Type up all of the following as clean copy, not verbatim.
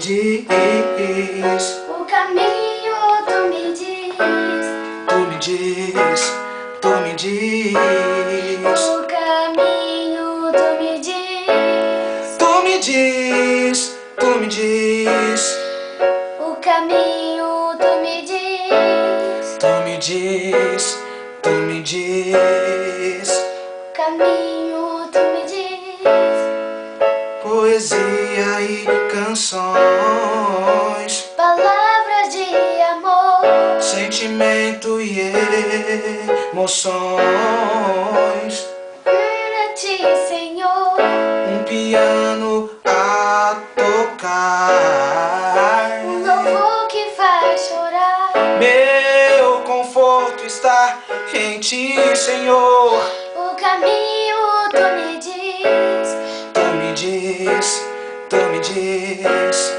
diz, o caminho tu me diz, tu me diz, tu me diz, o caminho tu me diz, tu me diz, tu me diz, o caminho tu me diz, tu me diz, tu me diz, o caminho tu me diz. poesia e canções, Palavras de amor, sentimento e emoções, para ti, Senhor, um piano a tocar. um louvor que faz chorar, Meu conforto está em ti, Senhor. o caminho tu me diz, Tu me diz, tu me diz,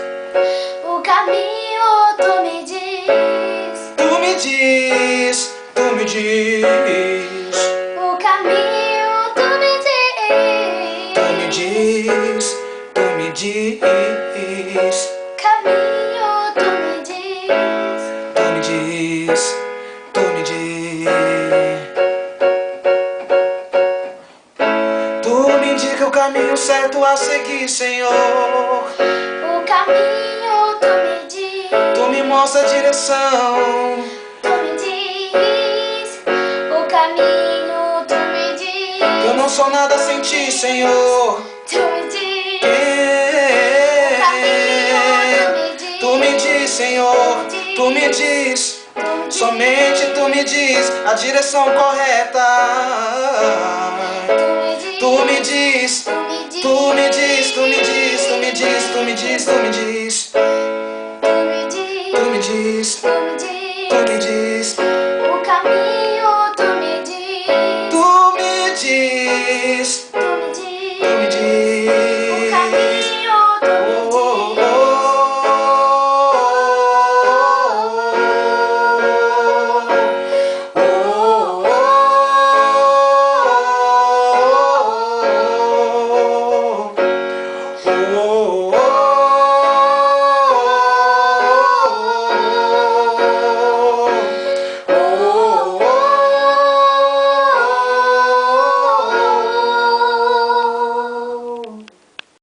o caminho tu me diz, tu me diz, tu me diz, o caminho tu me diz, tu me diz, tu me diz, caminho tu me diz, tu me diz, tu me diz. Tu me indica o caminho certo a seguir, Senhor. o caminho tu me diz, Tu me mostra a direção. tu me diz, o caminho tu me diz, Eu não sou nada sem ti, Senhor. tu me diz, Tu me diz, Senhor. Tu me diz. Somente tu me diz a direção correta. Tu me diz, tu me diz, tu me diz, tu me diz, tu me diz, tu me diz.